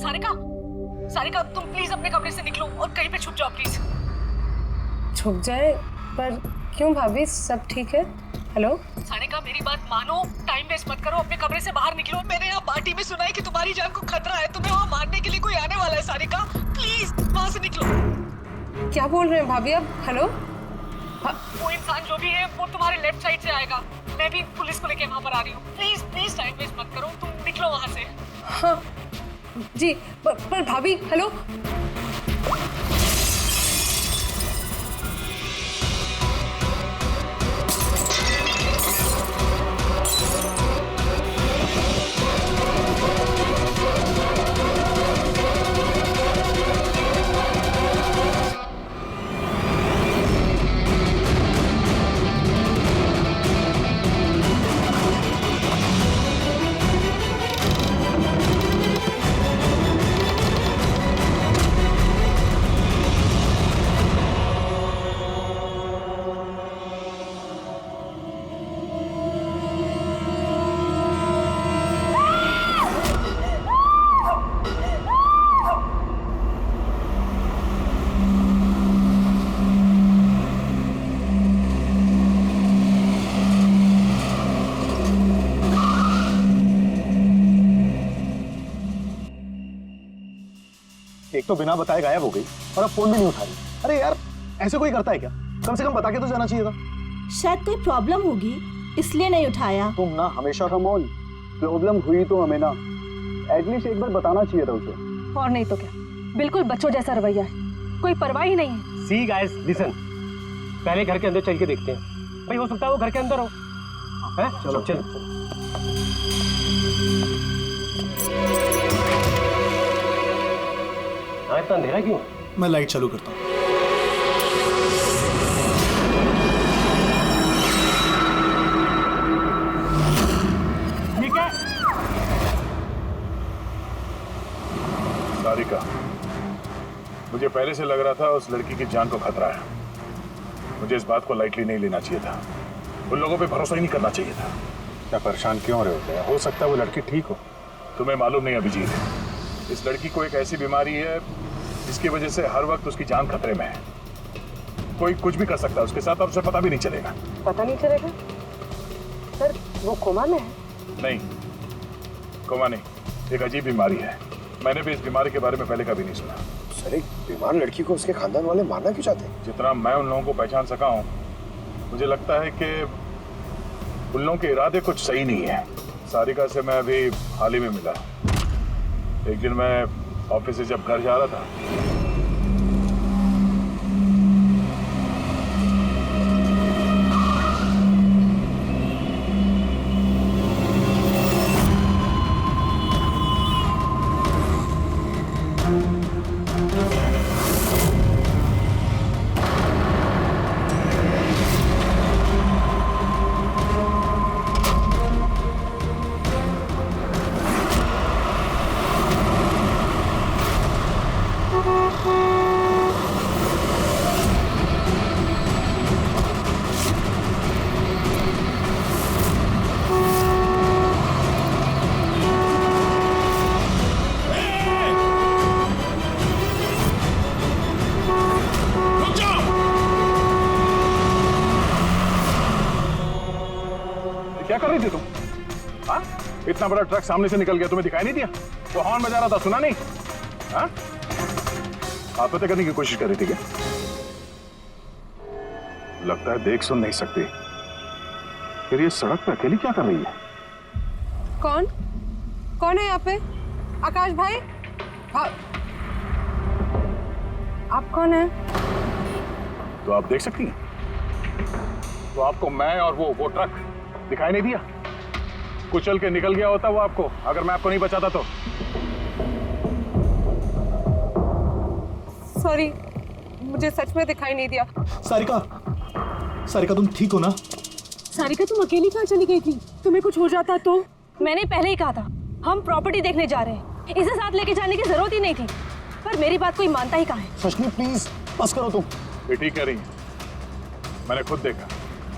सारिका, सारिका तुम प्लीज अपने कमरे से निकलो और कहीं पे छुप जाओ प्लीज। छुप जाए? पर क्यों भाभी, सब ठीक है? हेलो सारिका मेरी बात मानो, टाइम वेस्ट मत करो, अपने कमरे से बाहर निकलो। मैंने यहाँ पार्टी में सुना है कि तुम्हारी जान को खतरा है, तुम्हें वहाँ मारने के लिए कोई आने वाला है। सारिका प्लीज वहाँ से निकलो। क्या बोल रहे हैं भाभी आप? हेलो वो इंसान जो भी है वो तुम्हारे लेफ्ट साइड से आएगा। मैं भी पुलिस को लेके वहाँ पर आ रही हूँ। प्लीज प्लीज टाइम वेस्ट मत करो, तुम निकलो वहाँ से। हाँ जी, पर भाभी हेलो। एक तो बिना बताए गायब हो गई और अब फोन भी नहीं उठा रही। अरे यार, ऐसे कोई करता है क्या? कम से कम बता के तो जाना चाहिए था। शायद कोई प्रॉब्लम होगी इसलिए नहीं उठाया। तुम ना हमेशा कमोल, प्रॉब्लम हुई तो हमें ना एटलीस्ट एक बार बताना चाहिए था उसे। और नहीं तो क्या, बिल्कुल बच्चों जैसा रवैया है, कोई परवाह ही नहीं है। सी गाइस लिसन, पहले घर के अंदर चल के देखते हैं। भाई हो सकता है वो घर के अंदर हो। हैं? चलो चलो। इतना अंधेरा क्यों? मैं लाइट चालू करता हूँ। ठीक है। सारिका, मुझे पहले से लग रहा था उस लड़की की जान को खतरा है। मुझे इस बात को लाइटली नहीं लेना चाहिए था, उन लोगों पे भरोसा ही नहीं करना चाहिए था। क्या परेशान क्यों हो रहे होते हैं? हो सकता है वो लड़की ठीक हो। तुम्हें मालूम नहीं अभिजीत, इस लड़की को एक ऐसी बीमारी है जिसकी वजह से हर वक्त उसकी जान खतरे में है। कोई कुछ भी कर सकता है उसके साथ और उसे पता भी नहीं चलेगा। पता नहीं चलेगा? सर वो कोमा में है? नहीं, कोमा नहीं, एक अजीब बीमारी है। मैंने भी इस बीमारी के बारे में पहले कभी नहीं सुना। सर, एक बीमार लड़की को उसके खानदान वाले मारना क्यों चाहते हैं? जितना मैं उन लोगों को पहचान सका हूँ, मुझे लगता है कि उन लोगों के इरादे कुछ सही नहीं है। सारिका से मैं अभी हाल ही में मिला। एक दिन मैं ऑफिस से जब घर जा रहा था, क्या कर रही थी तुम? हाँ? इतना बड़ा ट्रक सामने से निकल गया, तुम्हें दिखाई नहीं दिया? वो हॉर्न बजा रहा था, सुना नहीं? हाँ? आत्महत्या करने की कोशिश कर रही थी क्या? लगता है देख सुन नहीं सकती। फिर ये सड़क पे अकेली क्या कर रही है? कौन कौन है यहाँ पे? आकाश भाई? आप कौन है? तो आप देख सकती हैं? तो आपको मैं और वो ट्रक दिखाई नहीं दिया? कुचल के निकल गया होता वो आपको, अगर मैं आपको नहीं बचाता तो। सॉरी, मुझे सच में दिखाई नहीं दिया। सारिका, सारिका तुम ठीक हो ना? सारिका तुम अकेली कहाँ चली गई थी? तुम्हें कुछ हो जाता तो? मैंने पहले ही कहा था हम प्रॉपर्टी देखने जा रहे हैं, इसे साथ लेके जाने की जरूरत ही नहीं थी, पर मेरी बात कोई मानता ही कहाँ है। सचनी प्लीज बस करो तुम। ये ठीक कह रही है, मैंने खुद देखा।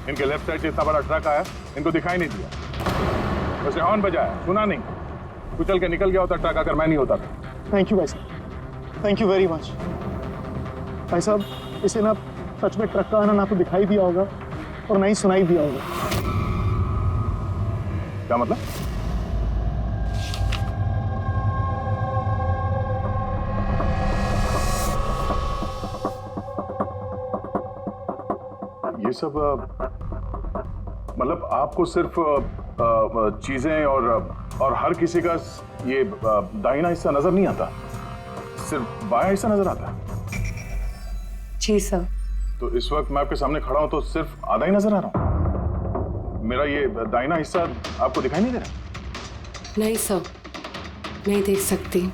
इनके लेफ्ट साइड से इतना बड़ा ट्रक आया, इनको दिखाई नहीं दिया। उसने हॉर्न बजाया, सुना नहीं। कुचल के निकल गया होता ट्रक अगर मैं नहीं होता था। थैंक यू भाई साहब, थैंक यू वेरी मच। भाई साहब, इसे ना सच में ट्रक का आना ना तो दिखाई दिया होगा और ना ही सुनाई दिया होगा। क्या मतलब? ये सब मतलब आपको सिर्फ चीजें और हर किसी का ये दाहिना हिस्सा नजर नहीं आता, सिर्फ बायां हिस्सा नजर आता है। जी सर। तो इस वक्त मैं आपके सामने खड़ा हूं तो सिर्फ आधा ही नजर आ रहा हूं। मेरा ये दाहिना हिस्सा आपको दिखाई नहीं दे रहा? नहीं सर, नहीं देख सकती।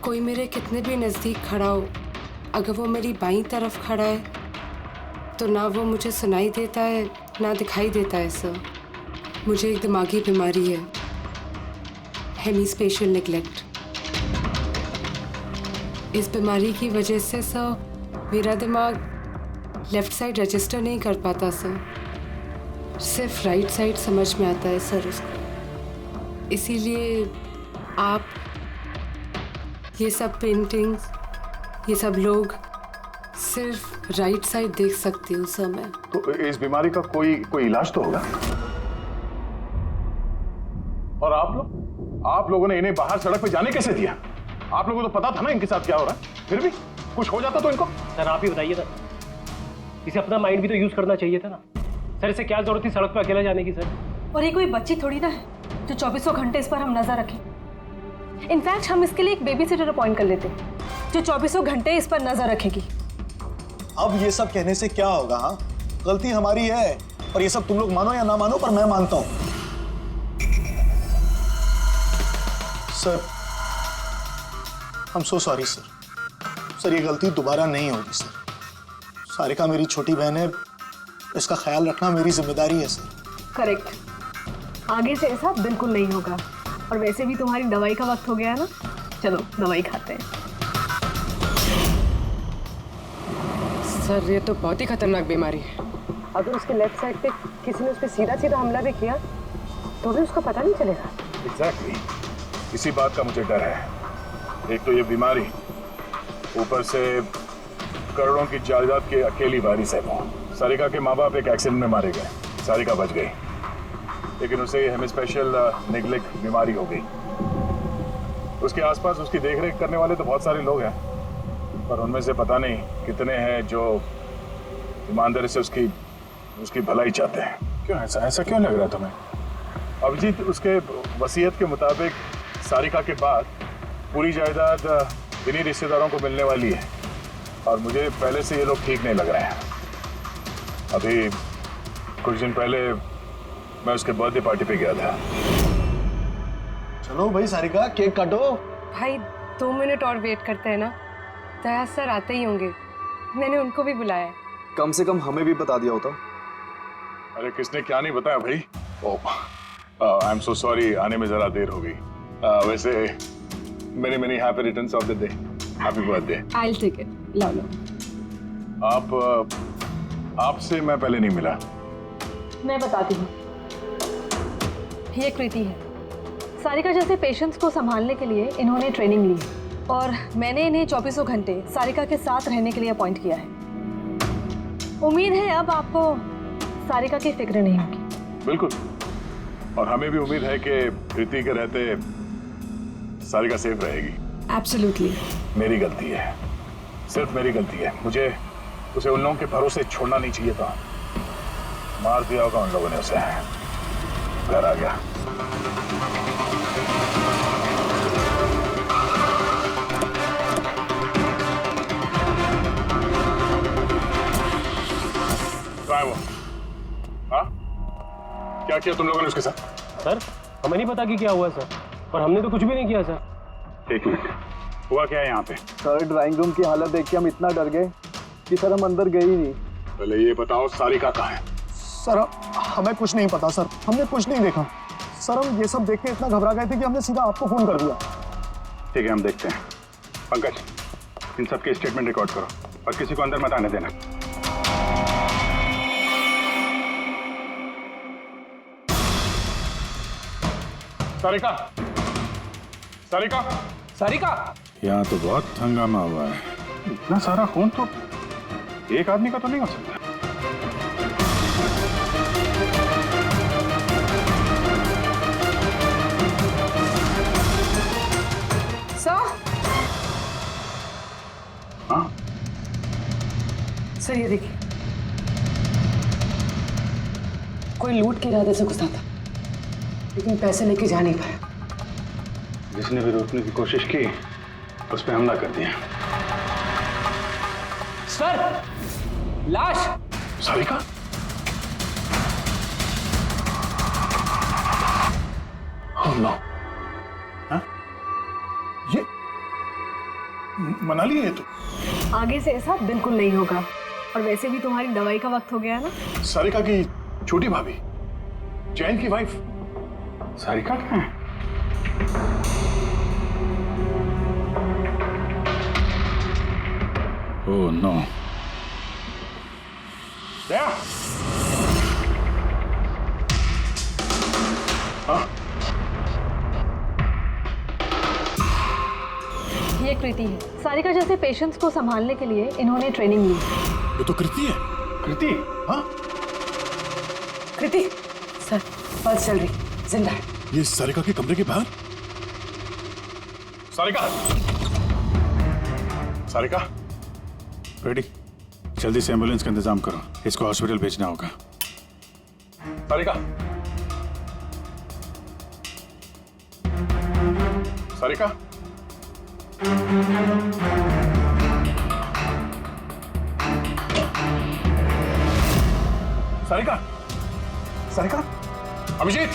कोई मेरे कितने भी नज़दीक खड़ा हो, अगर वो मेरी बाईं तरफ खड़ा है तो ना वो मुझे सुनाई देता है ना दिखाई देता है सर। मुझे एक दिमागी बीमारी है, हेमीस्पेशियल नेग्लेक्ट। इस बीमारी की वजह से सर मेरा दिमाग लेफ़्ट साइड रजिस्टर नहीं कर पाता सर, सिर्फ राइट साइड समझ में आता है सर उसको। इसीलिए आप ये सब पेंटिंग्स, ये सब लोग सिर्फ राइट साइड देख सकती हूँ सर मैं। तो इस बीमारी का कोई इलाज तो होगा? और आप लोगों ने इन्हें बाहर सड़क पे जाने कैसे दिया? आप लोगों को तो पता था ना इनके साथ क्या हो रहा है, फिर भी कुछ हो जाता तो इनको। सर आप ही बताइए ना, इसे अपना माइंड भी तो यूज करना चाहिए था ना सर। इसे क्या जरूरत थी सड़क पे अकेला जाने की सर? और ये कोई बच्ची थोड़ी ना है जो 24 घंटे इस पर हम नजर रखें। इनफैक्ट हम इसके लिए एक बेबी सिटर अपॉइंट कर लेते जो 24 घंटे इस पर नजर रखेगी। अब ये सब कहने से क्या होगा? हाँ, गलती हमारी है और ये सब तुम लोग मानो या ना मानो पर मैं मानता हूं। Sir, I am so sorry sir. Sir, ये गलती दोबारा नहीं होगी सर। सारिका मेरी छोटी बहन है, इसका ख्याल रखना मेरी जिम्मेदारी है सर। करेक्ट, आगे से ऐसा बिल्कुल नहीं होगा। और वैसे भी तुम्हारी दवाई का वक्त हो गया है ना, चलो दवाई खाते हैं। सर ये तो बहुत ही खतरनाक बीमारी है। अगर उसके लेफ्ट साइड पे किसी ने उस पर सीधा सीधा हमला भी किया तो भी उसका पता नहीं चलेगा। एग्जैक्टली, इसी बात का मुझे डर है। एक तो ये बीमारी, ऊपर से करोड़ों की जायदाद के अकेली वारिस है वो। सारिका के माँ बाप एक एक्सीडेंट में मारे गए, सारिका बच गई, लेकिन उसे हेमीस्पेशियल नेग्लेक्ट बीमारी हो गई। उसके आसपास उसकी देखरेख करने वाले तो बहुत सारे लोग हैं, पर उनमें से पता नहीं कितने हैं जो ईमानदारी से उसकी भलाई चाहते हैं। क्यों ऐसा क्यों लग रहा है तुम्हें? अभिजीत, उसके वसीयत के मुताबिक सारिका के बाद पूरी जायदाद इन्हीं रिश्तेदारों को मिलने वाली है, और मुझे पहले से ये लोग ठीक नहीं लग रहे हैं। अभी कुछ दिन पहले मैं उसके बर्थडे पार्टी पे गया था। चलो भाई सारिका, केक काटो। भाई 2 मिनट और वेट करते हैं ना, दया सर आते ही होंगे। मैंने उनको भी बुलाया है। कम से कम हमें भी बता दिया होता। अरे किसने क्या नहीं बताया भाई। ओह, आई एम सो सॉरी, आने में जरा देर हो गई। वैसे many happy returns of the day, happy birthday. I will take it. लो आपसे मैं पहले नहीं मिला। मैं बताती हूँ, ये कृति है। सारिका जैसे पेशेंट्स को संभालने के लिए इन्होंने ट्रेनिंग ली और मैंने इन्हें 24 घंटे सारिका के साथ रहने के लिए अपॉइंट किया है। उम्मीद है अब आपको सारिका की फिक्र नहीं होगी। बिल्कुल, और हमें भी उम्मीद है कि कृति के रहते सारिका सेफ रहेगी। एब्सोल्युटली। मेरी गलती है, सिर्फ मेरी गलती है। मुझे उसे उन लोगों के भरोसे छोड़ना नहीं चाहिए था। मार दिया होगा उन लोगों ने उसे। घर आ गया। कहाँ है वो? हाँ, क्या किया तुम लोगों ने उसके साथ? सर हमें नहीं पता कि क्या हुआ सर, और हमने तो कुछ भी नहीं किया सर। एक मिनट, हुआ क्या है यहाँ पे? सर, ड्राइंग रूम की हालत देख के हम इतना डर गए कि सर हम अंदर गए ही नहीं। पहले ये बताओ सारिका कहाँ है? सर, हमें कुछ नहीं पता सर, हमने कुछ नहीं देखा सर। हम ये सब देख के इतना घबरा गए थे कि हमने सीधा आपको फोन कर दिया। ठीक है, हम देखते हैं। पंकज, इन सबके स्टेटमेंट रिकॉर्ड करो और किसी को अंदर मत आने देना। सारिका, सारिका, सारिका। यहाँ तो बहुत हंगामा हुआ है। इतना सारा खून तो एक आदमी का तो नहीं हो सकता। हाँ? सर ये देखिए, कोई लूट के इरादे से घुसा था, लेकिन पैसे लेके जा नहीं पाया। जिसने भी रोकने की कोशिश की उस पर हमला कर दिया। सर, लाश। सारिका? Oh no. हाँ? ये मनाली है तो। आगे से ऐसा बिल्कुल नहीं होगा। और वैसे भी तुम्हारी दवाई का वक्त हो गया है ना। सारिका की छोटी भाभी, जैन की वाइफ। सारिका कहाँ है? Oh no. दया! हाँ? ये कृति है। सारिका जैसे पेशेंट्स को संभालने के लिए इन्होंने ट्रेनिंग ली। ये तो कृति है। कृति? हाँ? कृति, सर पल्स चल रही, जिंदा है। ये सारिका के कमरे के बाहर? सारिका! सारिका? रेडी? जल्दी से एम्बुलेंस का इंतजाम करो, इसको हॉस्पिटल भेजना होगा। सारिका! सारिका? सारिका? सारिका? अभिजीत!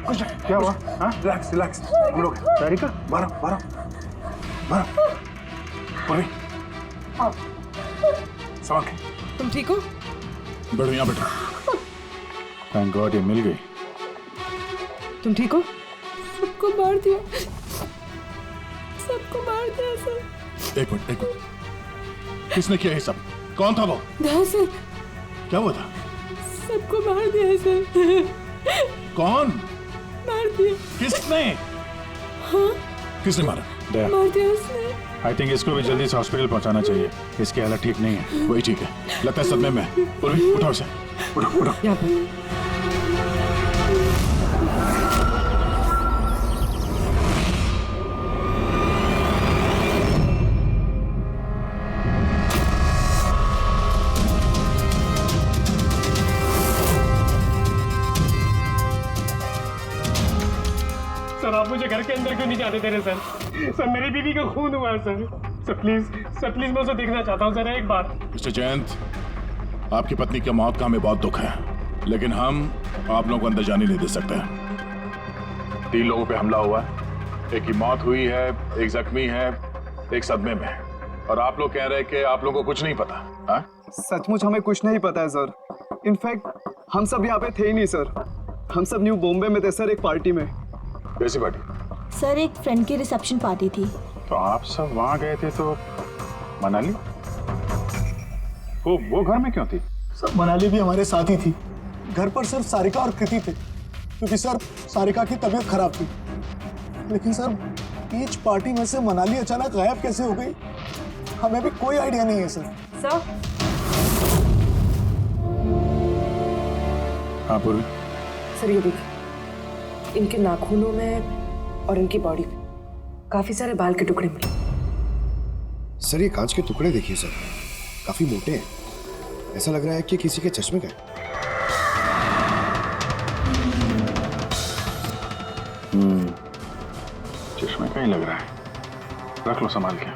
कुछ क्या हुआ? हाँ? Relax relax. हम लोग सारिका बारह पूर्वी संभाल के। तुम ठीक हो? बैठो यहाँ बैठो। थैंक गॉड ये मिल गई। तुम ठीक हो? सबको मार दिया, सबको मार दिया सर। एक मिनट। किसने किया ये सब? कौन था वो? सर, क्या हुआ था? सबको मार दिया सर। कौन मार दिया। किसने? हाँ? किसने मारा? दया, मार दिया उसने। आई थिंक इसको भी जल्दी से हॉस्पिटल पहुंचाना चाहिए। इसकी हालत ठीक नहीं है। वही ठीक है, लगता है सदमे में। पूर्वी उठाओ इसे, उठाओ। यहाँ पर सर, आप मुझे घर के अंदर क्यों नहीं जाने दे रहे सर? सर, मेरी बीवी का खून हुआ है सर प्लीज मैं उसे देखना चाहता हूँ सर, एक बार। मिस्टर जयंत, आपकी पत्नी की मौत का हमें बहुत दुख है, लेकिन हम आप लोगों को अंदर जाने नहीं दे सकते। 3 लोगों पे हमला हुआ है, एक की मौत हुई है, एक जख्मी है, एक सदमे में, और आप लोग कह रहे हैं कि आप लोगों को कुछ नहीं पता। हाँ? सचमुच हमें कुछ नहीं पता है सर। इनफैक्ट हम सब यहाँ पे थे ही नहीं सर। हम सब न्यू बॉम्बे में थे सर, एक पार्टी में। कैसी पार्टी? सर एक फ्रेंड की रिसेप्शन पार्टी थी। तो आप सब वहां गए थे तो मनाली वो घर में क्यों थी? सर मनाली भी हमारे साथ ही थी। घर पर सिर्फ सारिका और कृति थे, क्योंकि सर सारिका की तबीयत खराब थी। लेकिन सर बीच पार्टी में से मनाली अचानक गायब कैसे हो गई, हमें भी कोई आइडिया नहीं है सर। सर, हाँ पूर्वी। सर ये देखिए, इनके नाखूनों में और इनकी बॉडी में काफी सारे बाल के टुकड़े मिले। सर ये कांच के टुकड़े देखिए सर, काफी मोटे हैं। ऐसा लग रहा है कि किसी के चश्मे का है। चश्मे का ही लग रहा है। रख लो संभाल के।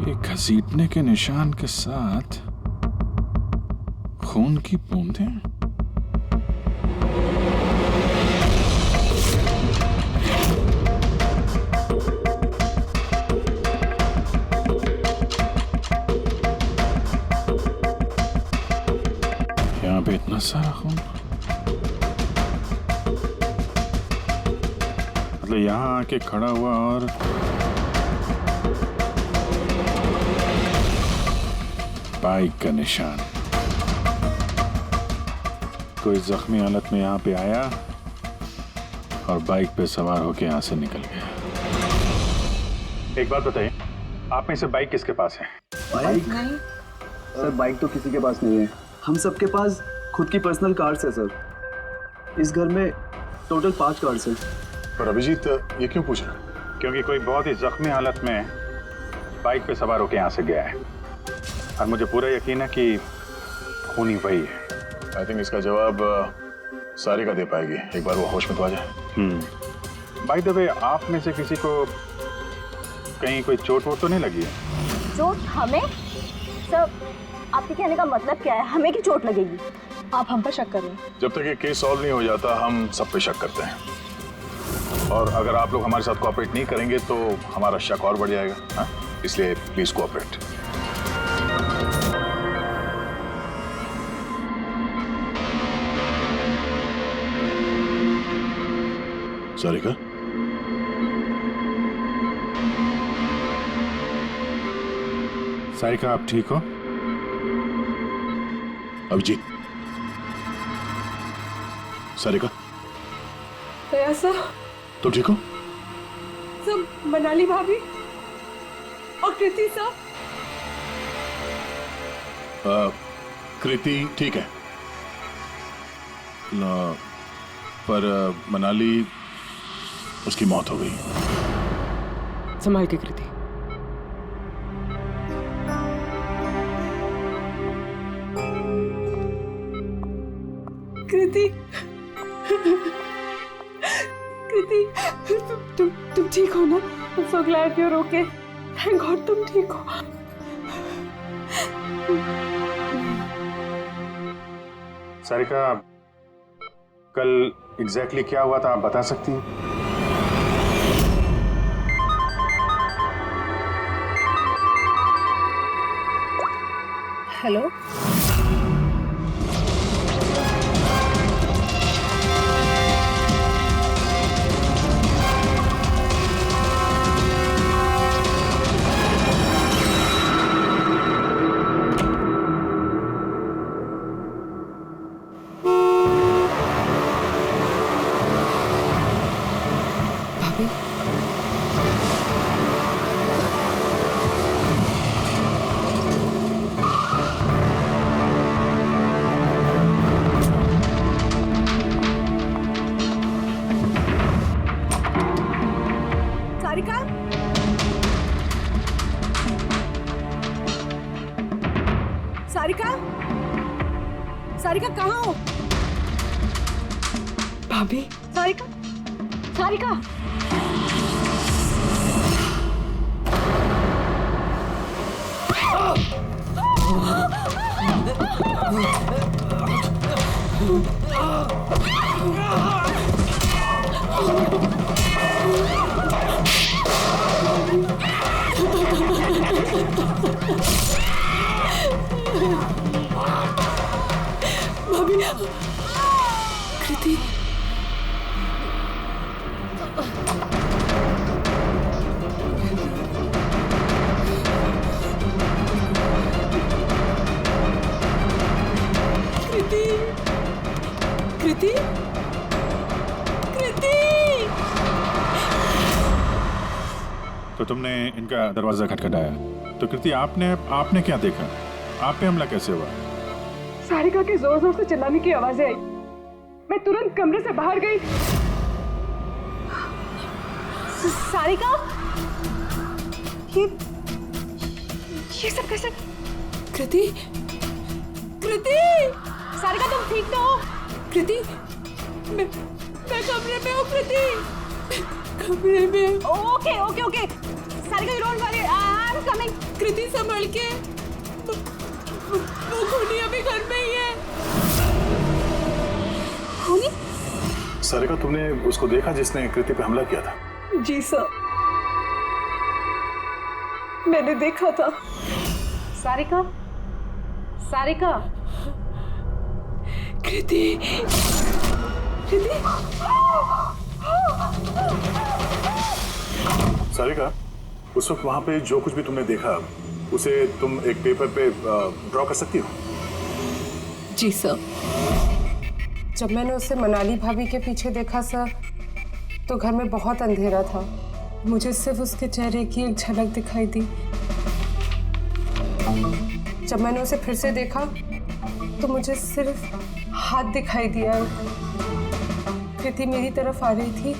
ये घसीटने के निशान के साथ खून की बूंदें। यहाँ पे इतना सारा खून, मतलब यहाँ आके खड़ा हुआ और बाइक का निशान। कोई जख्मी हालत में यहाँ पे आया और बाइक पे सवार होके यहाँ से निकल गया। एक बात बताइए, आप में से बाइक किसके पास है? बाइक नहीं सर, बाइक तो किसी के पास नहीं है। हम सबके पास खुद की पर्सनल कार्स है सर। इस घर में टोटल 5 कार्स हैं। पर अभिजीत ये क्यों पूछ रहा? क्योंकि कोई बहुत ही जख्मी हालत में बाइक पे सवार होके यहाँ से गया है और मुझे पूरा यकीन है कि खूनी वही है। आई थिंक इसका जवाब सारिका दे पाएगी। एक बार वो होश में तो आ जाए। बाय द वे, आप में से किसी को कहीं कोई चोट वोट तो नहीं लगी है? चोट हमें? सर, आपके कहने का मतलब क्या है? हमें की चोट लगेगी? आप हम पर शक कर रहे हैं? जब तक ये केस सॉल्व नहीं हो जाता हम सब पे शक करते हैं, और अगर आप लोग हमारे साथ कोऑपरेट नहीं करेंगे तो हमारा शक और बढ़ जाएगा। हाँ? इसलिए प्लीज कोऑपरेट। सारिका, सारिका आप ठीक हो? अभिजीत, सारिका ऐसा तुम ठीक हो? सब मनाली भाभी और कृति साहब। कृति ठीक है, पर मनाली उसकी मौत हो गई। संभाल के कृति। कृति, कृति, तुम ठीक हो ना? I'm so glad you're okay. Thank God तुम ठीक हो। सारिका, कल एग्जैक्टली क्या हुआ था आप बता सकती हैं? हेलो, सारिका? सारिका? सारिका कहाँ हो? भाभी, सारिका? सारिका? भाभी, कृति, कृति, कृति, कृति। तो तुमने इनका दरवाजा खटखटाया, तो कृति आपने क्या देखा? आप पे हमला कैसे हुआ? सारिका के जोर जोर से चिल्लाने की आवाजें आई। मैं तुरंत कमरे से बाहर गई। सारिका? ये सब कैसे? कृति, कृति, सारिका तुम ठीक तो हो? कृति, मैं कमरे में हूँ। कृति, कमरे में। Okay okay okay Sarika, you don't worry, I am coming. Kriti संभल के, वो खूनी अभी घर में ही है। खूनी? सारिका, तुमने उसको देखा जिसने कृति पे हमला किया था? जी सर, मैंने देखा था। सारिका, सारिका, कृति, कृति। सारिका, उस वक्त वहां पे जो कुछ भी तुमने देखा उसे तुम एक पेपर पे ड्रॉ कर सकती हो? जी सर। जब मैंने उसे मनाली भाभी के पीछे देखा सर, तो घर में बहुत अंधेरा था। मुझे सिर्फ उसके चेहरे की एक झलक दिखाई दी। जब मैंने उसे फिर से देखा तो मुझे सिर्फ हाथ दिखाई दिया। कृति मेरी तरफ आ रही थी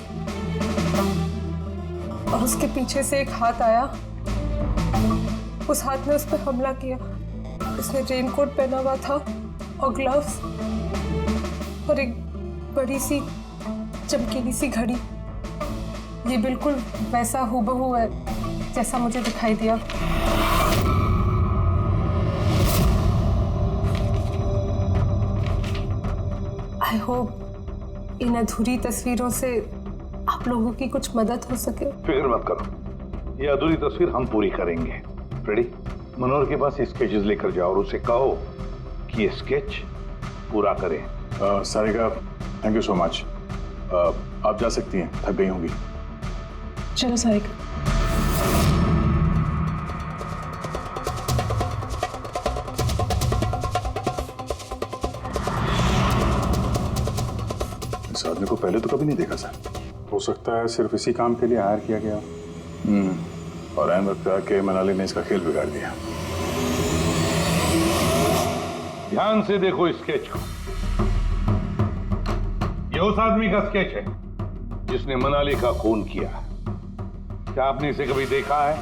और उसके पीछे से एक हाथ आया। उस हाथ ने उस पर हमला किया। उसने रेनकोट पहना हुआ था और ग्लव्स और एक बड़ी सी चमकीली सी घड़ी। ये बिल्कुल वैसा हूबहू है जैसा मुझे दिखाई दिया। आई होप इन अधूरी तस्वीरों से आप लोगों की कुछ मदद हो सके। फिक्र मत करो, ये अधूरी तस्वीर हम पूरी करेंगे। रेडी? मनोहर के पास स्केचेस लेकर जाओ और उसे कहो कि ये स्केच पूरा करें। Sarika, thank you so much. आप जा सकती हैं, थक गई होंगी। चलो सारिका। इस आदमी को पहले तो कभी नहीं देखा सर। हो सकता है सिर्फ इसी काम के लिए हायर किया गया। और ऐन वक्त आके मनाली ने इसका खेल बिगाड़ दिया। ध्यान से देखो स्केच को। ये उस आदमी का स्केच है जिसने मनाली का खून किया। क्या आपने इसे कभी देखा है?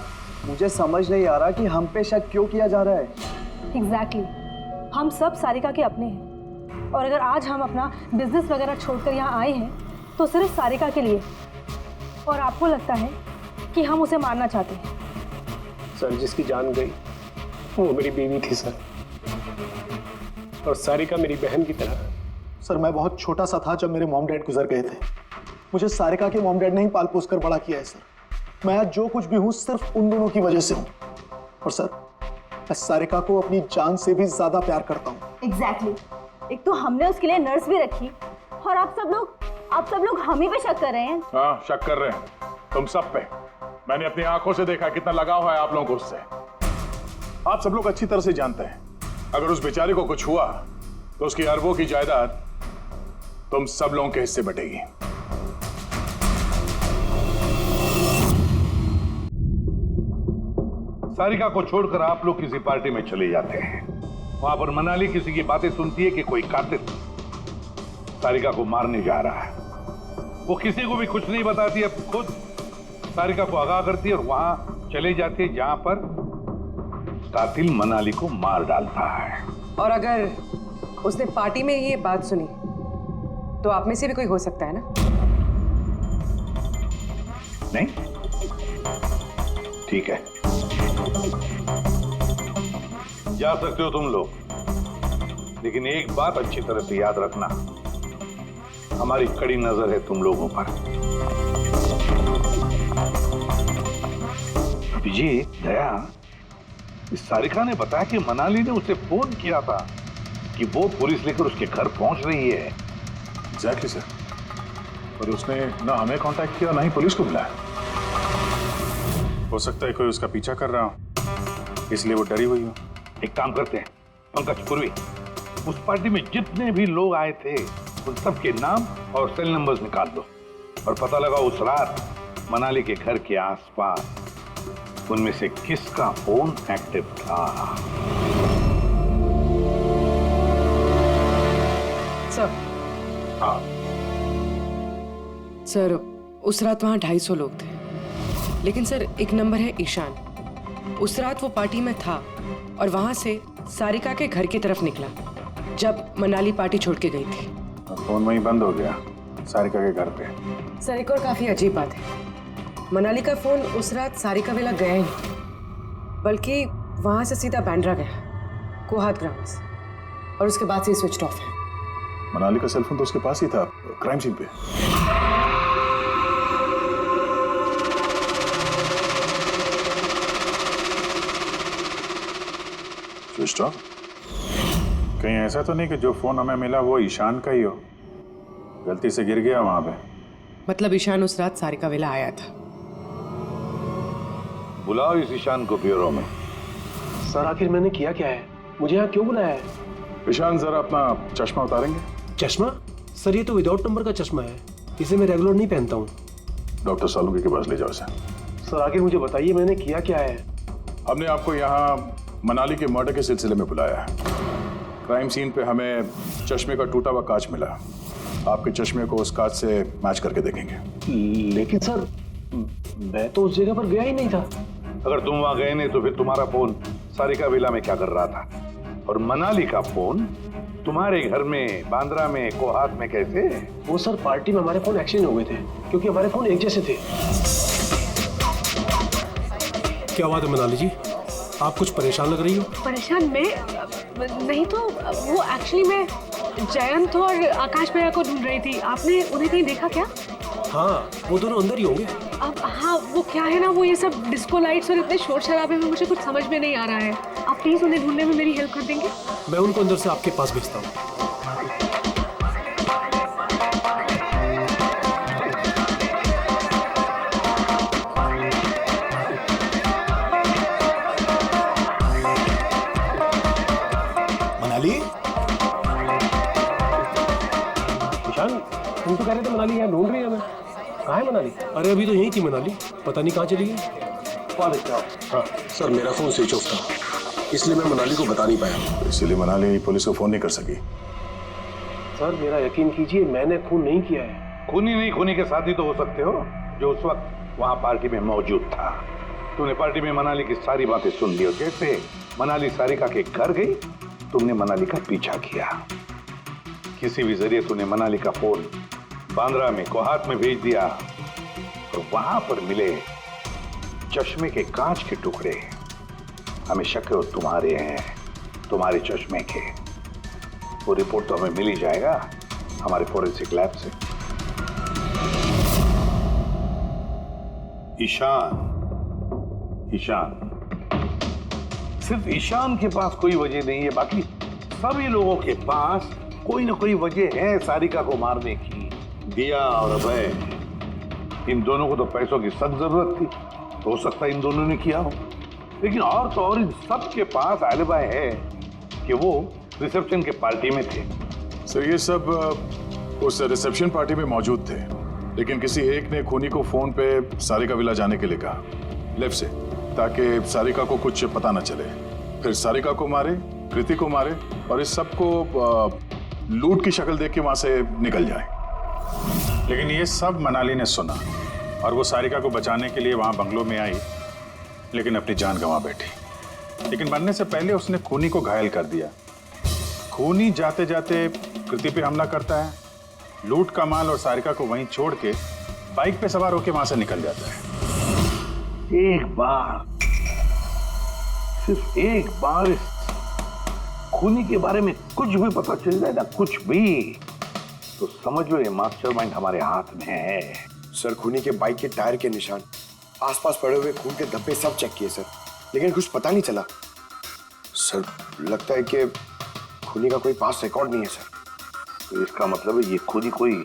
मुझे समझ नहीं आ रहा कि हम पे शक क्यों किया जा रहा है। एग्जैक्टली हम सब सारिका के अपने हैं और अगर आज हम अपना बिजनेस वगैरह छोड़कर यहाँ आए हैं तो सिर्फ सारिका के लिए। और आपको लगता है कि हम उसे मारना चाहते हैं? सर, जिसकी जान गई वो मेरी बीवी थी सर, और सारिका मेरी बहन की तरह। सर मैं बहुत छोटा सा था जब मेरे मॉम डैड गुजर गए थे। मुझे सारिका के मॉम डैड ने ही पाल पोस कर बड़ा किया है सर। मैं आज जो कुछ भी हूँ सिर्फ उन दोनों की वजह से हूँ। और सर मैं सारिका को अपनी जान से भी ज्यादा प्यार करता हूँ। एग्जैक्टली। एक तो हमने उसके लिए नर्स भी रखी और आप सब लोग हम ही पे शक कर रहे हैं। हाँ, शक कर रहे हैं तुम सब पे। मैंने अपनी आंखों से देखा कितना लगाव है आप लोगों को उससे। आप सब लोग अच्छी तरह से जानते हैं अगर उस बेचारे को कुछ हुआ तो उसकी अरबों की जायदाद तुम सब लोगों के हिस्से बटेगी। सारिका को छोड़कर आप लोग किसी पार्टी में चले जाते हैं। वहां पर मनाली किसी की बातें सुनती है कि कोई कातिल सारिका को मारने जा रहा है। वो किसी को भी कुछ नहीं बताती, अब खुद सारिका को आगाह करती है और वहां चले जाती है जहां पर कातिल मनाली को मार डालता है। और अगर उसने पार्टी में ये बात सुनी तो आप में से भी कोई हो सकता है ना? नहीं? ठीक है, जा सकते हो तुम लोग, लेकिन एक बात अच्छी तरह से याद रखना, हमारी कड़ी नजर है तुम लोगों पर। विजय, दया, इस सारिका ने बताया कि मनाली ने उसे फोन किया था कि वो पुलिस लेकर उसके घर पहुंच रही है। Exactly sir. और उसने ना हमें कांटेक्ट किया ना ही पुलिस को बुलाया। हो सकता है कोई उसका पीछा कर रहा हो, इसलिए वो डरी हुई हो। एक काम करते हैं पंकज, पूर्वी, उस पार्टी में जितने भी लोग आए थे उन सबके नाम और सेल नंबर्स निकाल लो और पता लगा उस रात मनाली के घर के आसपास उनमें से किसका फोन एक्टिव था। सर। हाँ सर, उस रात वहाँ 250 लोग थे, लेकिन सर एक नंबर है ईशान। उस रात वो पार्टी में था और वहाँ से सारिका के घर की तरफ निकला जब मनाली पार्टी छोड़ के गई थी। फोन वहीं बंद हो गया सारिका के घर पे। सर एक और काफी अजीब बात है, मनाली का फोन उस रात सारिका विला गया ही नहीं, बल्कि वहाँ से सीधा बांद्रा गया, कोहात ग्राउंड्स, और उसके बाद से स्विच ऑफ है। मनाली का सेलफोन तो उसके पास ही था क्राइम सीन पे। Switch off? कहीं ऐसा तो नहीं कि जो फोन हमें मिला वो ईशान का ही हो, गलती से गिर गया वहां पे? मतलब ईशान उस रात सारिका विला आया था। बुलाओ इस ईशान को ब्यूरो में। सर आखिर मैंने किया क्या है? मुझे यहाँ क्यों बुलाया है? ईशान, जरा अपना चश्मा उतारेंगे? चश्मा? सर ये तो विदाउट नंबर का चश्मा है, इसे मैं रेगुलर नहीं पहनता हूँ। डॉक्टर सालुंके के पास ले जाओ इसे। सर आगे मुझे बताइए मैंने किया क्या है? हमने आपको यहाँ मनाली के मर्डर के सिलसिले में बुलाया है। क्राइम सीन पे हमें चश्मे का टूटा हुआ कांच मिला। आपके चश्मे को उस कांच से मैच करके देखेंगे। लेकिन सर मैं तो उस जगह पर गया ही नहीं था। अगर तुम वहां गए नहीं तो फिर तुम्हारा फोन सारिका विला में क्या कर रहा था? और मनाली का फोन तुम्हारे घर में, बांद्रा में, कोहात में कैसे? वो सर पार्टी में हमारे फोन एक्सचेंज हो गए थे क्योंकि हमारे फोन एक जैसे थे। क्या बात है मनाली जी, आप कुछ परेशान लग रही हो? परेशान मैं नहीं तो वो एक्चुअली मैं जयंत और आकाश भैया को ढूंढ रही थी। आपने उन्हें कहीं देखा क्या? हाँ वो दोनों अंदर ही होंगे। अब हाँ वो क्या है ना, वो ये सब डिस्को लाइट्स और इतने शोर शराबे में मुझे कुछ समझ में नहीं आ रहा है। आप प्लीज उन्हें ढूंढने में मेरी हेल्प कर देंगे? मैं उनको अंदर से आपके पास भेजता हूँ। मनाली, ईशान तुम तो कह रहे थे मनाली यहाँ ढूंढ रही है हमें। कहाँ है मनाली? अरे अभी तो यहीं थी मनाली, पता नहीं कहाँ चली गई। हाँ सर, मेरा फोन स्विच ऑफ था इसलिए मैं मनाली को बता नहीं पाया। इसीलिए मनाली पुलिस को फोन नहीं कर सकी। सर मेरा यकीन कीजिए मैंने खून नहीं किया है। खूनी नहीं, खूनी के साथी तो हो सकते हो जो उस वक्त वहां पार्टी में मौजूद था। तुमने पार्टी में मनाली की सारी बातें सुन ली और जैसे मनाली सारिका के घर गई तुमने मनाली का पीछा किया। किसी भी जरिए तुमने मनाली का फोन बांद्रा में, कोहात में भेज दिया और वहां पर मिले चश्मे के कांच के टुकड़े हमें शक है वो तुम्हारे हैं, तुम्हारे चश्मे के। वो रिपोर्ट तो हमें मिल ही जाएगा हमारे फोरेंसिक लैब से। ईशान, सिर्फ ईशान के पास कोई वजह नहीं है, बाकी सभी लोगों के पास कोई ना कोई वजह है सारिका को मारने की। दिया और अभय, इन दोनों को तो पैसों की सख्त जरूरत थी, तो हो सकता है इन दोनों ने किया हो। लेकिन और तो और इन सब के पास एलिबाई है कि वो रिसेप्शन के पार्टी में थे। सर ये सब उस रिसेप्शन पार्टी में मौजूद थे, लेकिन किसी एक ने खूनी को फोन पे सारिका विला जाने के लिए कहा लेफ्ट से, ताकि सारिका को कुछ पता न चले। फिर सारिका को मारे, कृति को मारे और इस सब को लूट की शक्ल देख के वहां से निकल जाए। लेकिन ये सब मनाली ने सुना और वो सारिका को बचाने के लिए वहां बंगलों में आई, लेकिन अपनी जान गंवा बैठी। लेकिन मरने से पहले उसने खूनी को घायल कर दिया। खूनी जाते जाते कृति पे हमला करता है, लूट का माल और सारिका को वहीं छोड़ के बाइक पे सवार होकर वहां से निकल जाता है। एक बार, सिर्फ एक बार इस खूनी के बारे में कुछ भी पता चल जाए ना, कुछ भी, तो समझ लो ये मास्टरमाइंड हमारे हाथ में है। सर खूनी के बाइक के टायर के निशान, आसपास पड़े हुए खून के धब्बे सब चेक किए सर, लेकिन कुछ पता नहीं चला। सर लगता है कि खूनी का कोई पास रिकॉर्ड नहीं है सर। तो इसका मतलब है ये खूनी कोई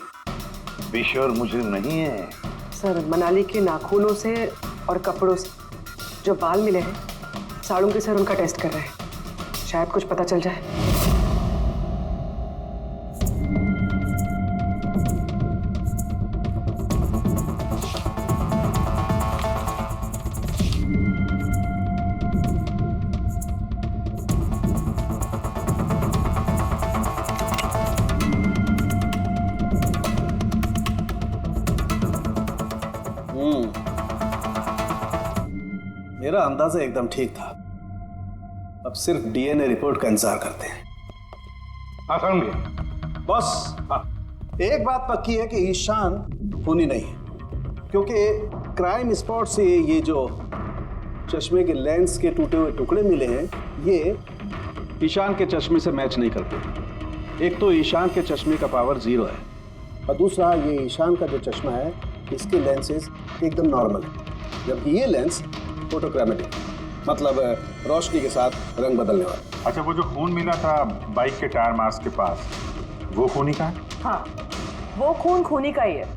बेशर्म मुजरिम नहीं है। सर मनाली के नाखूनों से और कपड़ों से जो बाल मिले हैं, साड़ों के सर उनका टेस्ट कर रहे हैं, शायद कुछ पता चल जाए। मेरा अंदाजा एकदम ठीक था। अब सिर्फ डीएनए रिपोर्ट का इंतजार करते हैं। हाँ समझे बॉस, एक बात पक्की है कि ईशान खूनी नहीं है, क्योंकि क्राइम स्पॉट से ये जो चश्मे के लेंस के टूटे हुए टुकड़े मिले हैं, ये ईशान के चश्मे से मैच नहीं करते। एक तो ईशान के चश्मे का पावर 0 है और दूसरा ये ईशान का जो चश्मा है इसके लेंसेज एकदम नॉर्मल है, जबकि ये लेंस फोटोक्रोमेटिक, मतलब रोशनी के साथ रंग बदलने वाला। अच्छा, वो जो खून मिला था बाइक के टायर मार्क्स के पास, वो खूनी का है? हाँ, वो खून खूनी का ही है,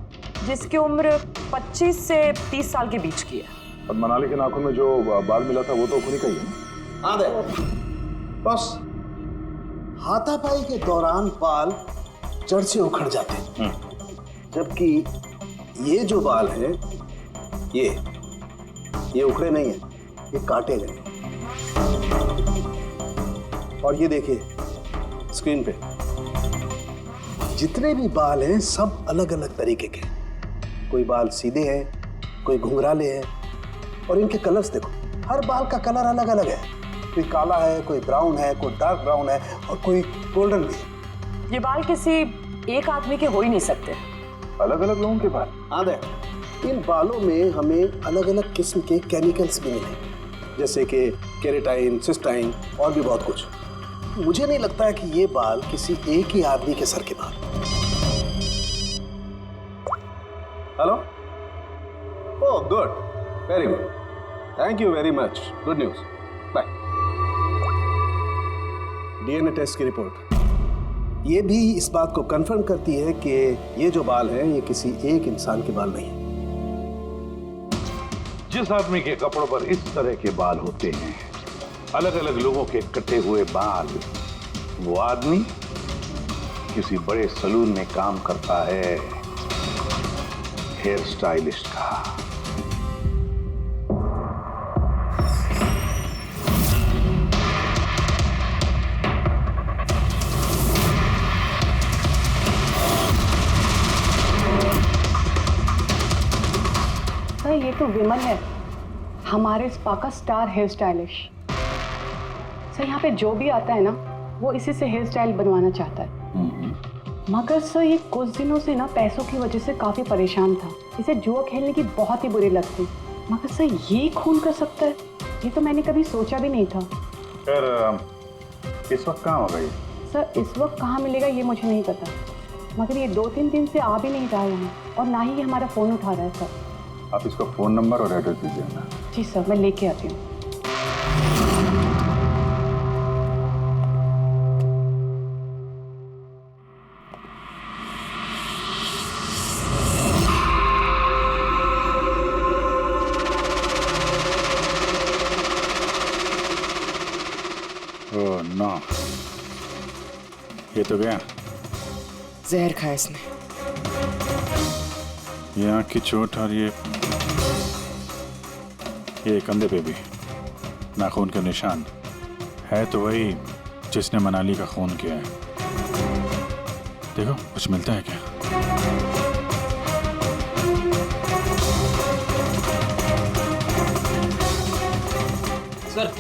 जिसकी उम्र 25 से 30 साल के बीच की है। और मनाली के नाखून में जो बाल मिला था वो तो खूनी का ही है। हाँ बस, हाथापाई के दौरान बाल जड़ से उखड़ जाते हैं। जबकि ये जो बाल हैं, ये उखड़े नहीं है, ये काटे गए। और ये देखिए स्क्रीन पे जितने भी बाल हैं सब अलग अलग तरीके के। कोई बाल सीधे हैं, कोई घुंघराले हैं, और इनके कलर्स देखो, हर बाल का कलर अलग अलग है। कोई काला है, कोई ब्राउन है, कोई डार्क ब्राउन है, और कोई गोल्डन भी है। ये बाल किसी एक आदमी के हो ही नहीं सकते। अलग अलग लोगों के बाल? हाँ देख, इन बालों में हमें अलग अलग किस्म के केमिकल्स भी मिले, जैसे कि केराटिन, सिस्टाइन और भी बहुत कुछ। मुझे नहीं लगता है कि ये बाल किसी एक ही आदमी के सर के बाल। Hello? Oh good, very good, thank you very much, good news, bye. DNA test की रिपोर्ट ये भी इस बात को कंफर्म करती है कि ये जो बाल हैं ये किसी एक इंसान के बाल नहीं है। जिस आदमी के कपड़ों पर इस तरह के बाल होते हैं, अलग अलग लोगों के कटे हुए बाल, वो आदमी किसी बड़े सलून में काम करता है, हेयर स्टाइलिस्ट का। सर ये तो विमल है, हमारे स्पा का स्टार हेयर स्टाइलिश। सर यहाँ पे जो भी आता है ना, वो इसी से हेयर स्टाइल बनवाना चाहता है। मगर सर ये कुछ दिनों से ना पैसों की वजह से काफ़ी परेशान था। इसे जुआ खेलने की बहुत ही बुरी लत थी। मगर सर ये खून कर सकता है, ये तो मैंने कभी सोचा भी नहीं था। फिर इस वक्त कहाँ होगा ये? सर इस वक्त कहाँ मिलेगा ये मुझे नहीं पता, मगर ये 2-3 दिन से आ भी नहीं रहा है यहाँ, और ना ही ये हमारा फ़ोन उठा रहा है। सर आप इसका फ़ोन नंबर और एड्रेस दीजिए ना। जी सर, मैं लेके आती हूँ। ओह नो, ये तो गया। जहर खाया इसने। ये आँख की चोट और ये कंधे पे भी नाखून के निशान है, तो वही जिसने मनाली का खून किया है। देखो कुछ मिलता है क्या? सर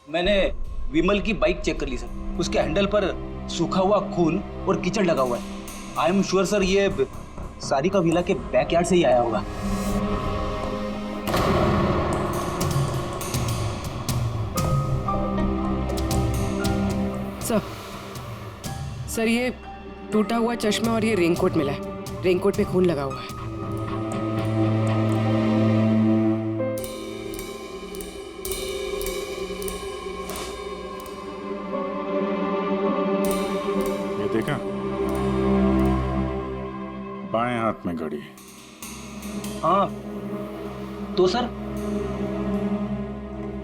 मैंने विमल की बाइक चेक कर ली सर, उसके हैंडल पर सूखा हुआ खून और कीचड़ लगा हुआ है। आई एम श्योर सर ये सारिका विला के बैकयार्ड से ही आया होगा। सर ये टूटा हुआ चश्मा और ये रेनकोट मिला है। रेनकोट पे खून लगा हुआ है। ये देखा, बाएं हाथ में घड़ी। हाँ तो सर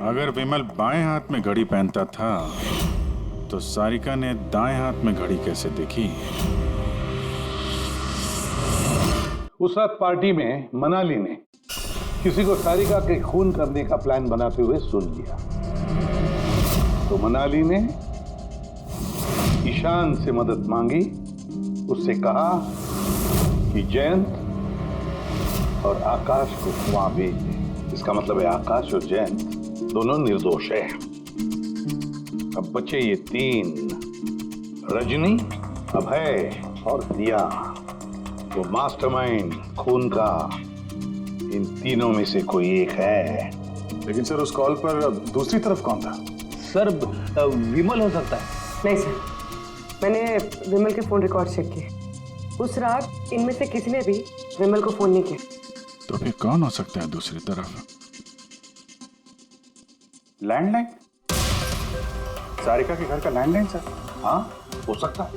अगर विमल बाएं हाथ में घड़ी पहनता था तो सारिका ने दाएं हाथ में घड़ी कैसे देखी? उस रात पार्टी में मनाली ने किसी को सारिका के खून करने का प्लान बनाते हुए सुन लिया, तो मनाली ने ईशान से मदद मांगी। उससे कहा कि जयंत और आकाश को वहां भेज दे। इसका मतलब है आकाश और जयंत दोनों निर्दोष है। अब बचे ये 3, रजनी, अभय और दिया। वो मास्टरमाइंड खून का इन तीनों में से कोई एक है। लेकिन सर उस कॉल पर दूसरी तरफ कौन था? सर विमल हो सकता है। नहीं सर, मैंने विमल के फ़ोन रिकॉर्ड चेक किए। उस रात इनमें से किसी ने भी विमल को फ़ोन नहीं किया। तो फिर कौन हो सकता है दूसरी तरफ? लैंडलाइन? सारिका के घर का लैंडलाइन सर? हाँ हो सकता है।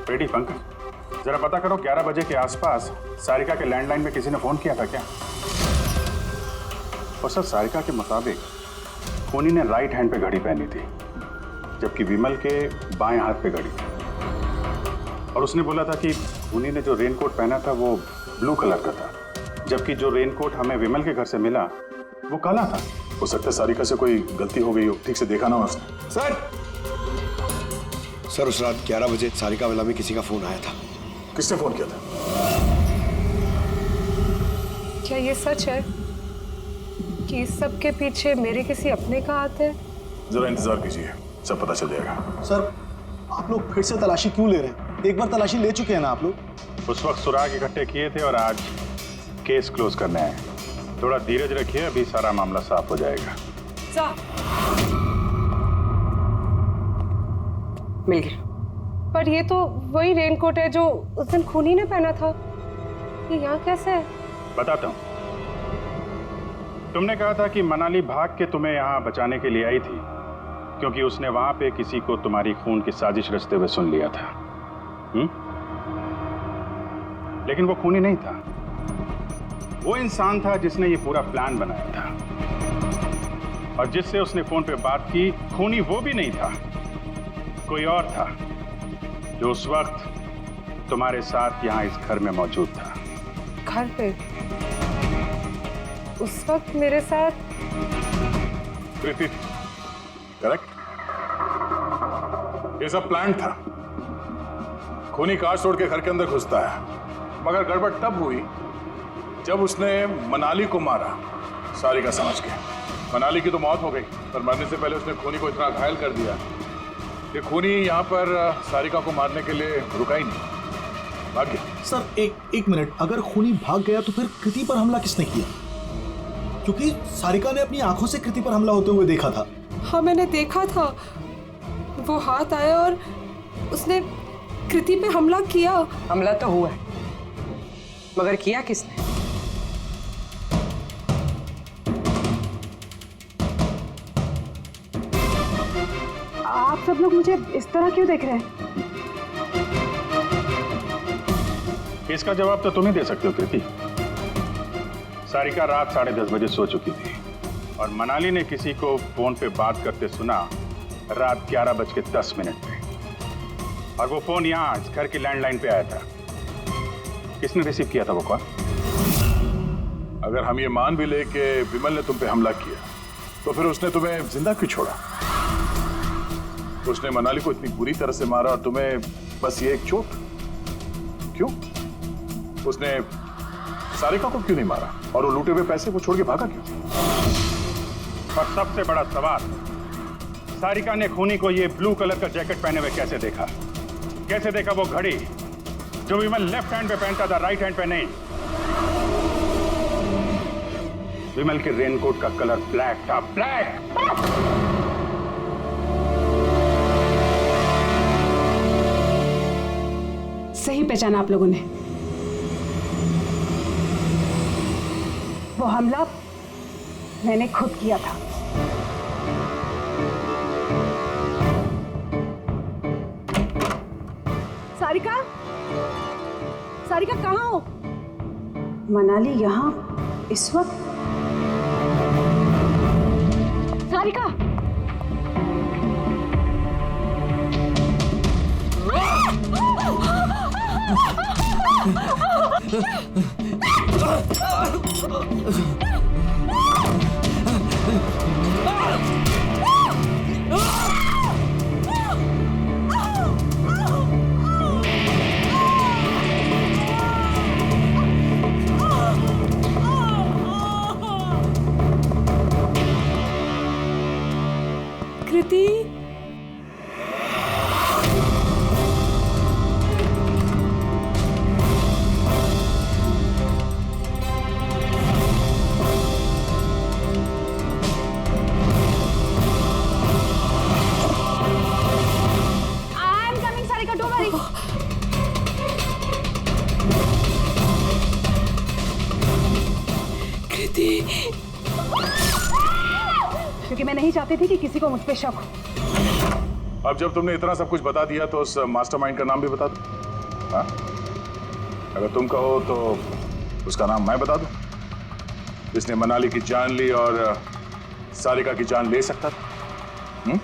बेटी पंकज, जरा पता करो 11 बजे के आसपास सारिका के लैंडलाइन में किसी ने फोन किया था क्या? और सर सारिका के मुताबिक खूनी ने राइट हैंड पे घड़ी पहनी थी, जबकि विमल के बाएं हाथ पे घड़ी थी। और उसने बोला था कि खूनी ने जो रेनकोट पहना था वो ब्लू कलर का था, जबकि जो रेनकोट हमें विमल के घर से मिला वो काला था। हो सकता है सारिका से कोई गलती हो गई हो, ठीक से देखा ना हो उसने। सर उस रात 11 बजे सारिका विला में किसी का फोन आया था। किसने फोन किया था? क्या ये सच है कि इस सब के पीछे मेरे किसी अपने का हाथ है? जरा इंतजार कीजिए, सब पता चल जाएगा। सर आप लोग फिर से तलाशी क्यों ले रहे हैं? एक बार तलाशी ले चुके हैं ना आप लोग। उस वक्त सुराग इकट्ठे किए थे और आज केस क्लोज करने आए। थोड़ा धीरज रखिए, अभी सारा मामला साफ हो जाएगा। मिल गया। पर ये तो वही रेनकोट है जो उस दिन खूनी ने पहना था। ये यहाँ कैसे है? बताता हूँ। तुमने कहा था कि मनाली भाग के तुम्हें यहाँ बचाने के लिए आई थी, क्योंकि उसने वहां पे किसी को तुम्हारी खून की साजिश रचते हुए सुन लिया था। लेकिन वो खूनी नहीं था, वो इंसान था जिसने ये पूरा प्लान बनाया था। और जिससे उसने फोन पे बात की, खूनी वो भी नहीं था, कोई और था जो उस वक्त तुम्हारे साथ यहाँ इस घर में मौजूद था। घर पे? उस वक्त मेरे साथ? कृति, करेक्ट। ये सब प्लान था। खूनी कार तोड़ के घर के अंदर घुसता है, मगर गड़बड़ तब हुई जब उसने मनाली को मारा, सारिका समझ के। मनाली की तो मौत हो गई, पर मरने से पहले उसने खूनी को इतना घायल कर दिया कि खूनी यहाँ पर सारिका को मारने के लिए रुका ही नहीं, भाग गया। सर एक मिनट, अगर खूनी भाग गया तो फिर कृति पर हमला किसने किया? क्योंकि सारिका ने अपनी आंखों से कृति पर हमला होते हुए देखा था। हाँ, मैंने देखा था। वो हाथ आया और उसने कृति पे हमला किया। हमला तो हुआ है, मगर किया किसने? आप सब लोग मुझे इस तरह क्यों देख रहे हैं? इसका जवाब तो तुम ही दे सकते हो कृति। सारिका रात 10:30 बजे सो चुकी थी और मनाली ने किसी को फोन पे बात करते सुना रात 11:10 पे, और वो फोन यहाँ इस घर की लैंडलाइन पे आया था। किसने रिसीव किया था वो कॉल? अगर हम ये मान भी ले कि विमल ने तुम पे हमला किया, तो फिर उसने तुम्हें जिंदा क्यों छोड़ा? उसने मनाली को इतनी बुरी तरह से मारा और तुम्हें बस ये एक चोट क्यों? उसने सारिका को क्यों नहीं मारा? और वो लूटे हुए पैसे को छोड़ के भागा क्यों? और सबसे बड़ा सवाल, सारिका ने खूनी को ये ब्लू कलर का जैकेट पहने हुए कैसे देखा? कैसे देखा वो घड़ी जो विमल लेफ्ट हैंड पे पहनता था, राइट हैंड पे नहीं? विमल के रेनकोट का कलर ब्लैक था, ब्लैक। सही पहचाना आप लोगों ने। वो हमला मैंने खुद किया था। सारिका, सारिका कहाँ हो? मनाली यहाँ इस वक्त? सारिका, कृति, क्योंकि मैं नहीं चाहती थी कि किसी को मुझ पे शक हो। अब जब तुमने इतना सब कुछ बता दिया तो उस मास्टरमाइंड का नाम भी बता दो। हाँ? अगर तुम कहो तो उसका नाम मैं बता दूं, जिसने मनाली की जान ली और सारिका की जान ले सकता था।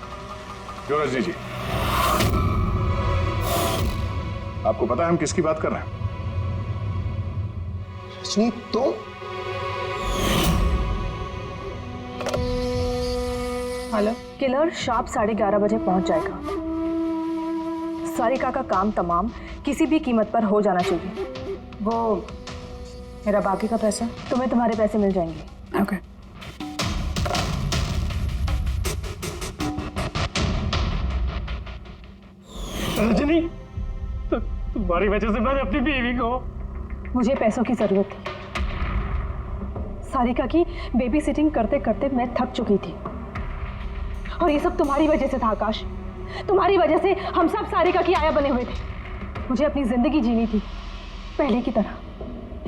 क्यों रजनी जी? आपको पता है हम किसकी बात कर रहे हैं? रजनी तो हेलो, किलर शार्प 11:30 बजे पहुंच जाएगा। सारिका का काम तमाम किसी भी कीमत पर हो जाना चाहिए। वो मेरा बाकी का पैसा, तुम्हें तुम्हारे पैसे मिल जाएंगे। ओके। रजनी, तो तुम्हारी वजह से मैंने अपनी बीवी को, मुझे पैसों की जरूरत थी। सारिका की बेबी सिटिंग करते करते मैं थक चुकी थी, और ये सब तुम्हारी वजह से था आकाश। तुम्हारी वजह से हम सब सारिका की आया बने हुए थे। मुझे अपनी जिंदगी जीनी थी पहले की तरह,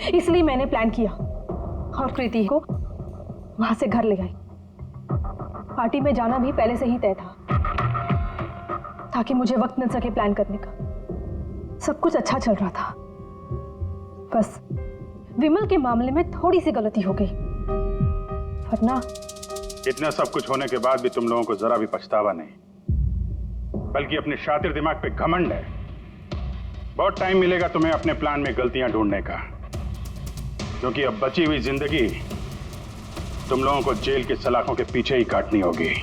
इसलिए मैंने प्लान किया और कृति को वहां से घर ले गई। पार्टी में जाना भी पहले से ही तय था, ताकि मुझे वक्त मिल सके प्लान करने का। सब कुछ अच्छा चल रहा था, बस विमल के मामले में थोड़ी सी गलती हो गई, वरना इतना सब कुछ होने के बाद भी तुम लोगों को जरा भी पछतावा नहीं, बल्कि अपने शातिर दिमाग पे घमंड है। बहुत टाइम मिलेगा तुम्हें अपने प्लान में गलतियां ढूंढने का, क्योंकि अब बची हुई जिंदगी तुम लोगों को जेल के सलाखों के पीछे ही काटनी होगी।